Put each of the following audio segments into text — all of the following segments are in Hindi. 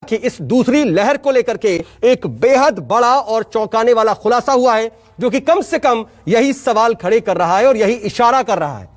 कि इस दूसरी लहर को लेकर के एक बेहद बड़ा और चौंकाने वाला खुलासा हुआ है, जो कि कम से कम यही सवाल खड़े कर रहा है और यही इशारा कर रहा है।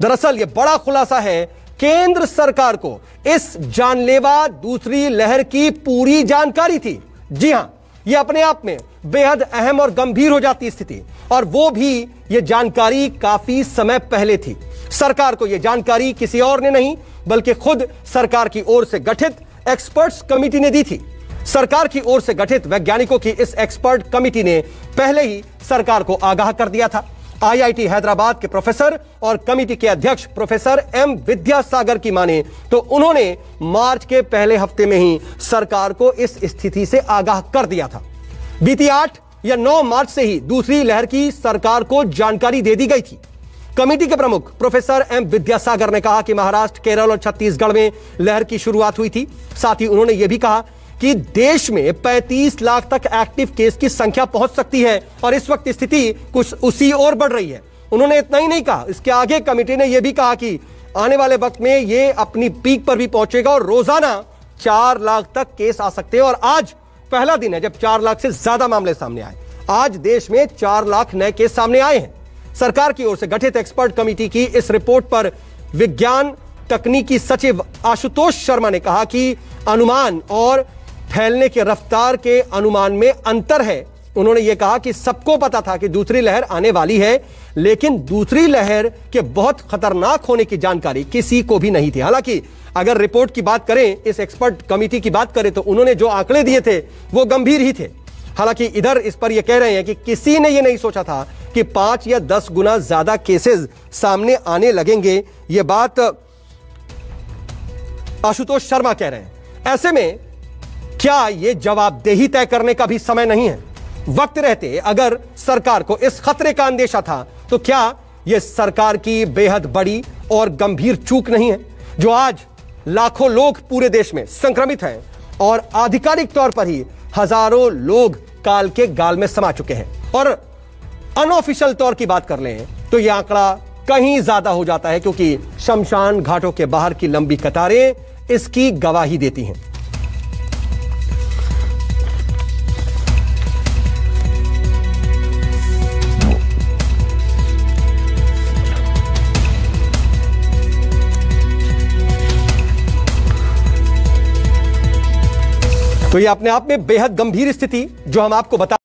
दरअसल यह बड़ा खुलासा है, केंद्र सरकार को इस जानलेवा दूसरी लहर की पूरी जानकारी थी। जी हां, यह अपने आप में बेहद अहम और गंभीर हो जाती स्थिति, और वो भी यह जानकारी काफी समय पहले थी। सरकार को यह जानकारी किसी और ने नहीं बल्कि खुद सरकार की ओर से गठित एक्सपर्ट्स कमेटी ने दी थी। सरकार की ओर से गठित वैज्ञानिकों की इस एक्सपर्ट कमेटी ने पहले ही सरकार को आगाह कर दिया था। आईआईटी हैदराबाद के प्रोफेसर और कमेटी के अध्यक्ष प्रोफेसर एम विद्यासागर की माने तो उन्होंने मार्च के पहले हफ्ते में ही सरकार को इस स्थिति से आगाह कर दिया था। बीती 8 या 9 मार्च से ही दूसरी लहर की सरकार को जानकारी दे दी गई थी। कमेटी के प्रमुख प्रोफेसर एम विद्यासागर ने कहा कि महाराष्ट्र, केरल और छत्तीसगढ़ में लहर की शुरुआत हुई थी। साथ ही उन्होंने यह भी कहा कि देश में 35 लाख तक एक्टिव केस की संख्या पहुंच सकती है और इस वक्त स्थिति कुछ उसी ओर बढ़ रही है। उन्होंने इतना ही नहीं कहा, इसके आगे कमेटी ने यह भी कहा कि आने वाले वक्त में यह अपनी पीक पर भी पहुंचेगा और रोजाना 4 लाख तक केस आ सकते हैं। और आज पहला दिन है जब 4 लाख से ज्यादा मामले सामने आए। आज देश में 4 लाख नए केस सामने आए हैं। सरकार की ओर से गठित एक्सपर्ट कमेटी की इस रिपोर्ट पर विज्ञान तकनीकी सचिव आशुतोष शर्मा ने कहा कि अनुमान और फैलने की रफ्तार के अनुमान में अंतर है। उन्होंने यह कहा कि सबको पता था कि दूसरी लहर आने वाली है, लेकिन दूसरी लहर के बहुत खतरनाक होने की जानकारी किसी को भी नहीं थी। हालांकि अगर रिपोर्ट की बात करें, इस एक्सपर्ट कमेटी की बात करें, तो उन्होंने जो आंकड़े दिए थे वो गंभीर ही थे। हालांकि इधर इस पर यह कह रहे हैं कि किसी ने यह नहीं सोचा था कि 5 या 10 गुना ज्यादा केसेस सामने आने लगेंगे। यह बात आशुतोष शर्मा कह रहे हैं। ऐसे में क्या यह जवाबदेही तय करने का भी समय नहीं है? वक्त रहते अगर सरकार को इस खतरे का अंदेशा था, तो क्या यह सरकार की बेहद बड़ी और गंभीर चूक नहीं है, जो आज लाखों लोग पूरे देश में संक्रमित हैं और आधिकारिक तौर पर ही हजारों लोग काल के गाल में समा चुके हैं। और अनऑफिशियल तौर की बात कर लें तो यह आंकड़ा कहीं ज्यादा हो जाता है, क्योंकि शमशान घाटों के बाहर की लंबी कतारें इसकी गवाही देती हैं। तो यह अपने आप में बेहद गंभीर स्थिति जो हम आपको बता